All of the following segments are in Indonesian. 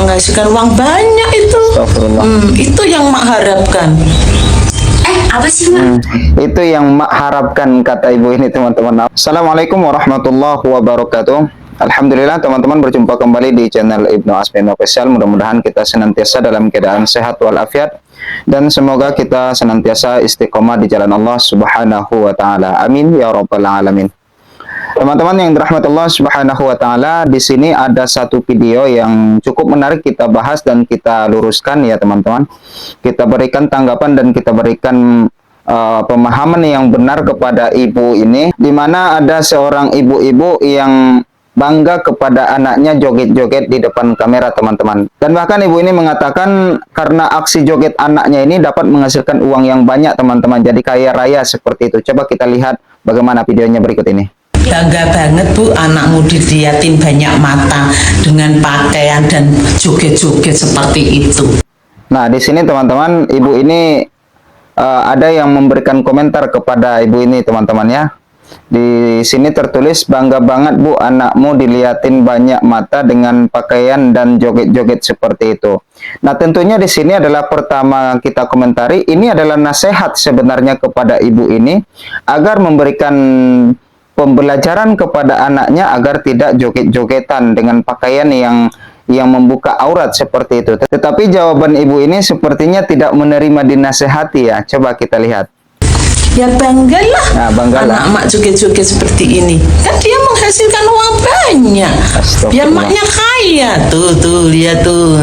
menghasilkan uang banyak itu. Itu yang mak harapkan. Apa sih, Mak? Itu yang mak harapkan, kata ibu ini, teman-teman. Assalamualaikum warahmatullahi wabarakatuh. Alhamdulillah, teman-teman, berjumpa kembali di channel Ibnu Asmin Official. Mudah-mudahan kita senantiasa dalam keadaan sehat walafiat, dan semoga kita senantiasa istiqomah di jalan Allah Subhanahu wa taala. Amin ya rabbal alamin. Teman-teman yang dirahmati Allah Subhanahu wa taala, di sini ada satu video yang cukup menarik kita bahas dan kita luruskan ya, teman-teman. Kita berikan tanggapan dan kita berikan pemahaman yang benar kepada ibu ini, di mana ada seorang ibu-ibu yang bangga kepada anaknya joget-joget di depan kamera, teman-teman. Dan bahkan ibu ini mengatakan karena aksi joget anaknya ini dapat menghasilkan uang yang banyak, teman-teman. Jadi kaya raya seperti itu. Coba kita lihat bagaimana videonya berikut ini. Bangga banget Bu, anakmu diliatin banyak mata dengan pakaian dan joget-joget seperti itu. Nah, di sini teman-teman, ibu ini ada yang memberikan komentar kepada ibu ini, teman-teman ya. Di sini tertulis, bangga banget Bu, anakmu diliatin banyak mata dengan pakaian dan joget-joget seperti itu. Nah, tentunya di sini adalah pertama kita komentari, ini adalah nasihat sebenarnya kepada ibu ini agar memberikan pembelajaran kepada anaknya agar tidak joget-jogetan dengan pakaian yang membuka aurat seperti itu. Tetapi jawaban ibu ini sepertinya tidak menerima dinasehati ya. Coba kita lihat. Ya banggalah, nah, banggalah. Anak mak joget-joget seperti ini. Kan dia menghasilkan uang banyak. Biar maknya kaya. Tuh, lihat tuh.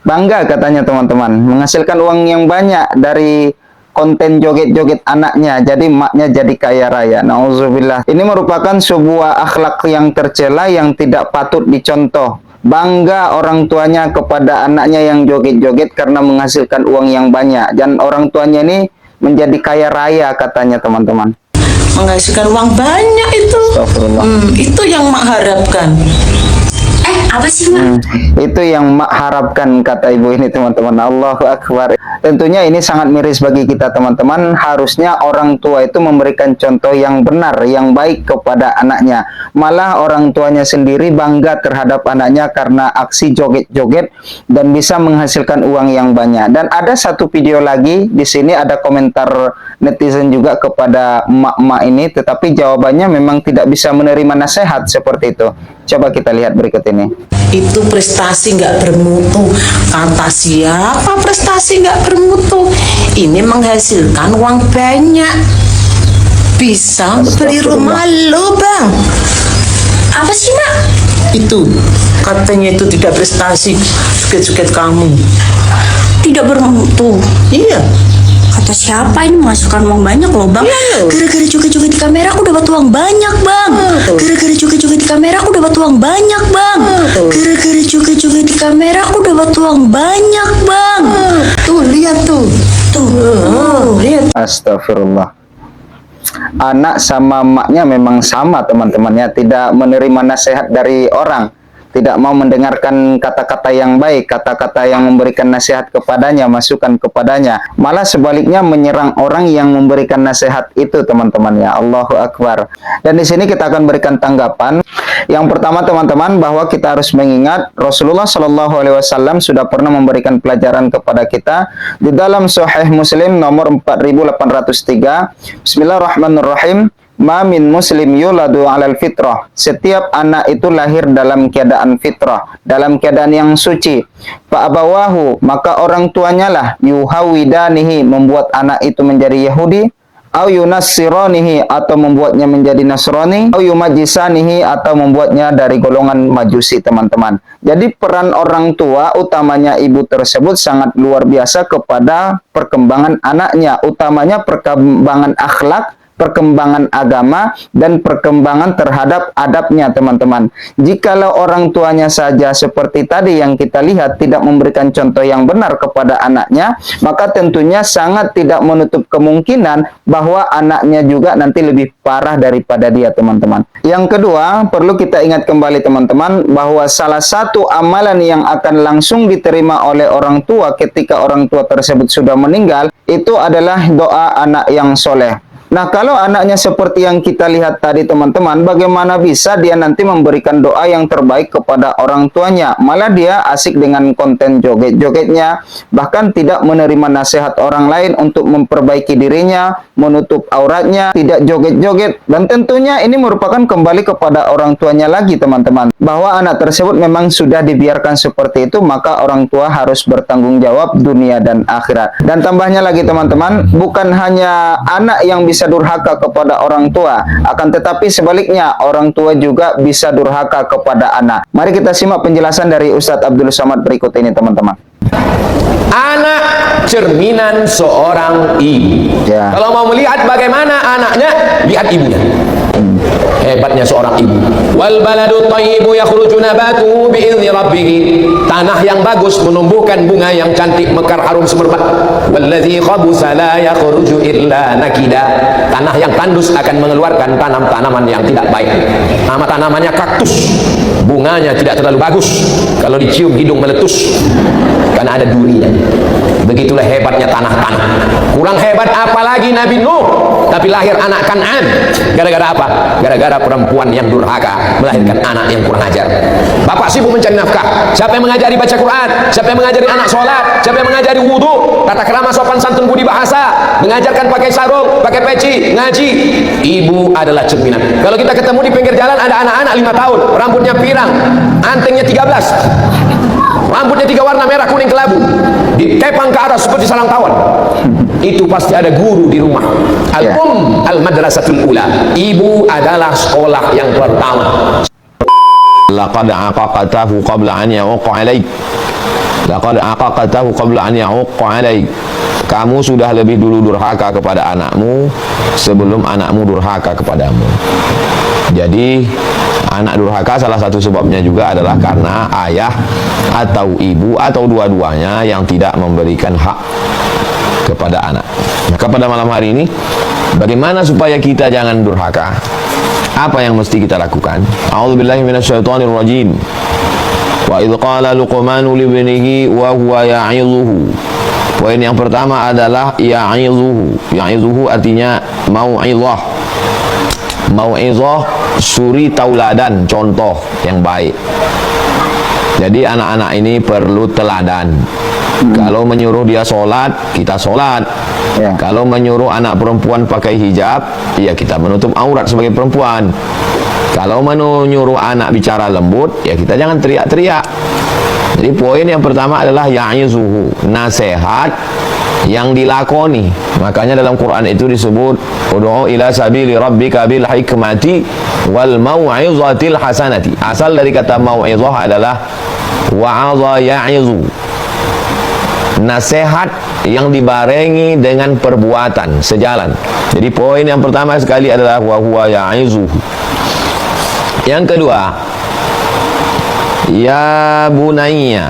Bangga katanya, teman-teman. Menghasilkan uang yang banyak dari konten joget-joget anaknya, jadi maknya jadi kaya raya. Nauzubillah. Ini merupakan sebuah akhlak yang tercela yang tidak patut dicontoh. Bangga orang tuanya kepada anaknya yang joget-joget karena menghasilkan uang yang banyak, dan orang tuanya ini menjadi kaya raya katanya, teman-teman. Menghasilkan uang banyak itu. Itu yang mak harapkan. Apa sih, Mak? Itu yang mak harapkan, kata ibu ini, teman-teman. Allahu Akbar. Tentunya ini sangat miris bagi kita, teman-teman. Harusnya orang tua itu memberikan contoh yang benar, yang baik kepada anaknya. Malah orang tuanya sendiri bangga terhadap anaknya karena aksi joget-joget dan bisa menghasilkan uang yang banyak. Dan ada satu video lagi, di sini ada komentar netizen juga kepada emak-emak ini, tetapi jawabannya memang tidak bisa menerima nasihat seperti itu. Coba kita lihat berikut ini. Itu prestasi nggak bermutu. Kata siapa prestasi nggak bermutu? Ini menghasilkan uang banyak. Bisa beli rumah lo, Bang. Apa sih, Mak? Itu katanya itu tidak prestasi, joget-joget kamu. Tidak bermutu. Iya. Kata siapa ini menghasilkan uang banyak loh, Bang? Gara-gara joget-joget di kamera aku dapat uang banyak, Bang. Gara-gara joget-joget di kamera aku dapat uang banyak, Bang. Gara-gara joget-joget di kamera aku dapat uang banyak, Bang. Tuh, lihat tuh. Lihat. Astagfirullah. Anak sama emaknya memang sama, teman-teman ya. Tidak menerima nasihat dari orang, tidak mau mendengarkan kata-kata yang baik, kata-kata yang memberikan nasihat kepadanya, masukan kepadanya. Malah sebaliknya menyerang orang yang memberikan nasihat itu, teman-teman ya. Allahu Akbar. Dan di sini kita akan berikan tanggapan. Yang pertama, teman-teman, bahwa kita harus mengingat Rasulullah Shallallahu Alaihi Wasallam sudah pernah memberikan pelajaran kepada kita di dalam Sahih Muslim nomor 4803. Bismillahirrahmanirrahim. Ma min muslim yuladu alal fitrah. Setiap anak itu lahir dalam keadaan fitrah, dalam keadaan yang suci. Fa abawahu, maka orang tuanya lah yuhawidanihi, membuat anak itu menjadi Yahudi, au yunassiranihi, atau membuatnya menjadi Nasrani, au yumajisanihi, atau membuatnya dari golongan Majusi, teman-teman. Jadi peran orang tua, utamanya ibu tersebut, sangat luar biasa kepada perkembangan anaknya, utamanya perkembangan akhlak, perkembangan agama, dan perkembangan terhadap adabnya, teman-teman. Jikalau orang tuanya saja seperti tadi yang kita lihat tidak memberikan contoh yang benar kepada anaknya, maka tentunya sangat tidak menutup kemungkinan bahwa anaknya juga nanti lebih parah daripada dia, teman-teman. Yang kedua, perlu kita ingat kembali, teman-teman, bahwa salah satu amalan yang akan langsung diterima oleh orang tua ketika orang tua tersebut sudah meninggal, itu adalah doa anak yang soleh. Nah, kalau anaknya seperti yang kita lihat tadi teman-teman, bagaimana bisa dia nanti memberikan doa yang terbaik kepada orang tuanya? Malah dia asik dengan konten joget-jogetnya, bahkan tidak menerima nasihat orang lain untuk memperbaiki dirinya, menutup auratnya, tidak joget-joget. Dan tentunya ini merupakan kembali kepada orang tuanya lagi teman-teman. Bahwa anak tersebut memang sudah dibiarkan seperti itu, maka orang tua harus bertanggung jawab dunia dan akhirat. Dan tambahnya lagi teman-teman, bukan hanya anak yang bisa durhaka kepada orang tua, akan tetapi sebaliknya orang tua juga bisa durhaka kepada anak. Mari kita simak penjelasan dari Ustadz Abdul Somad berikut ini teman-teman. Anak cerminan seorang ibu. Ya. Kalau mau melihat bagaimana anaknya, lihat ibunya. Hebatnya seorang ibu. Wal baladu thayyibu yakhruju nabatuhu bi'izni rabbih. Tanah yang bagus menumbuhkan bunga yang cantik, mekar, harum, semerbak. Walladzi khabusa la yakhruju illa nakida. Tanah yang tandus akan mengeluarkan tanaman yang tidak baik. Nama tanamannya kaktus. Bunganya tidak terlalu bagus. Kalau dicium hidung meletus karena ada durinya. Begitulah hebatnya tanah-tanah. Kurang hebat apalagi Nabi Nuh, tapi lahir anak Kan'an. Gara-gara apa? Gara-gara perempuan yang durhaka melahirkan anak yang kurang ajar. Bapak sibuk mencari nafkah. Siapa yang mengajari baca Quran? Siapa yang mengajari anak sholat? Siapa yang mengajari wudhu, tata krama, sopan santun, budi bahasa, mengajarkan pakai sarung, pakai peci, ngaji? Ibu adalah cerminan. Kalau kita ketemu di pinggir jalan ada anak-anak 5 tahun, rambutnya pirang, antingnya 13, rambutnya 3 warna, merah, kuning, kelabu, ditepang ke atas seperti sarang tawon. Itu pasti ada guru di rumah. Al-madrasatul ula. Ibu adalah sekolah yang pertama. Laqad aqaqatahu qabla an ya'uqqa 'alaik. Laqad aqaqatahu qabla an ya'uqqa 'alaik. Kamu sudah lebih dulu durhaka kepada anakmu sebelum anakmu durhaka kepadamu. Jadi anak durhaka salah satu sebabnya juga adalah karena ayah atau ibu atau dua-duanya yang tidak memberikan hak kepada anak. Maka pada malam hari ini, bagaimana supaya kita jangan durhaka? Apa yang mesti kita lakukan? A'udzubillahi minasyaitonirrajim. Wa idz qala Luqmanu li ibnihi wa huwa ya'idhuhu. Poin yang pertama adalah ya'idhuhu. Ya'idhuhu artinya mau'izah. Mau'izah, suri tauladan, contoh yang baik. Jadi anak-anak ini perlu teladan. Kalau menyuruh dia sholat, kita sholat. Ya. Kalau menyuruh anak perempuan pakai hijab, ya kita menutup aurat sebagai perempuan. Kalau menyuruh anak bicara lembut, ya kita jangan teriak-teriak. Jadi poin yang pertama adalah ya'izuhu, nasihat yang dilakoni. Makanya dalam Quran itu disebut ud'u ila sabili rabbika bil hikmati wal mau'izatil hasanati. Asal dari kata mau'izah adalah wa'adha ya'izu, nasihat yang dibarengi dengan perbuatan sejalan. Jadi poin yang pertama sekali adalah wa huwa ya'izu. Yang kedua, ya bunayya.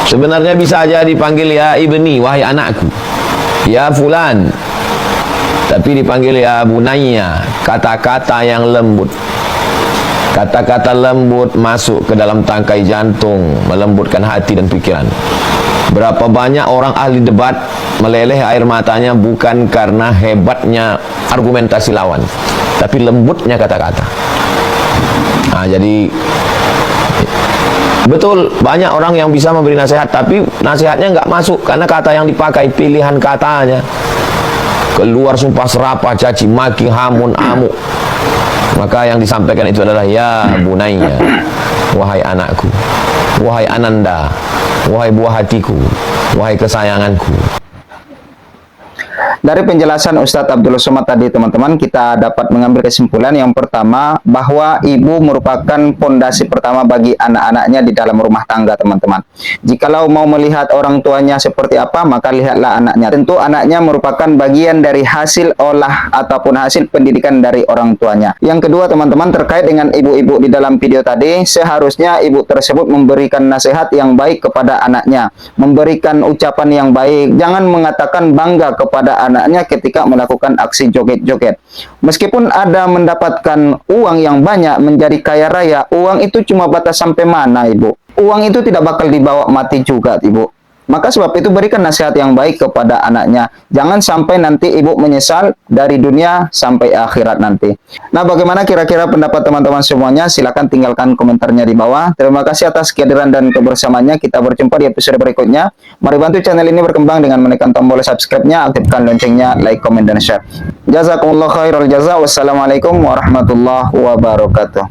Sebenarnya bisa aja dipanggil ya ibni, wahai anakku, ya fulan, tapi dipanggil ya bunayya, kata-kata yang lembut. Kata-kata lembut masuk ke dalam tangkai jantung, melembutkan hati dan pikiran. Berapa banyak orang ahli debat meleleh air matanya bukan karena hebatnya argumentasi lawan, tapi lembutnya kata-kata. Nah, jadi betul banyak orang yang bisa memberi nasihat, tapi nasihatnya nggak masuk karena kata yang dipakai, pilihan katanya. Keluar sumpah serapah, caci maki, hamun, amuk. Maka yang disampaikan itu adalah ya bunayya, wahai anakku, wahai ananda, wahai buah hatiku, wahai kesayanganku. Dari penjelasan Ustadz Abdul Somad tadi teman-teman, kita dapat mengambil kesimpulan yang pertama, bahwa ibu merupakan pondasi pertama bagi anak-anaknya di dalam rumah tangga teman-teman. Jikalau mau melihat orang tuanya seperti apa, maka lihatlah anaknya. Tentu anaknya merupakan bagian dari hasil olah ataupun hasil pendidikan dari orang tuanya. Yang kedua teman-teman, terkait dengan ibu-ibu di dalam video tadi, seharusnya ibu tersebut memberikan nasihat yang baik kepada anaknya, memberikan ucapan yang baik, jangan mengatakan bangga kepada anaknya ketika melakukan aksi joget-joget. Meskipun ada mendapatkan uang yang banyak, menjadi kaya raya, uang itu cuma batas sampai mana, ibu? Uang itu tidak bakal dibawa mati juga, ibu. Maka sebab itu berikan nasihat yang baik kepada anaknya. Jangan sampai nanti ibu menyesal dari dunia sampai akhirat nanti. Nah, bagaimana kira-kira pendapat teman-teman semuanya? Silakan tinggalkan komentarnya di bawah. Terima kasih atas kehadiran dan kebersamaannya. Kita berjumpa di episode berikutnya. Mari bantu channel ini berkembang dengan menekan tombol subscribe-nya, aktifkan loncengnya, like, komen, dan share. Jazakumullah khairal jaza. Wassalamualaikum warahmatullahi wabarakatuh.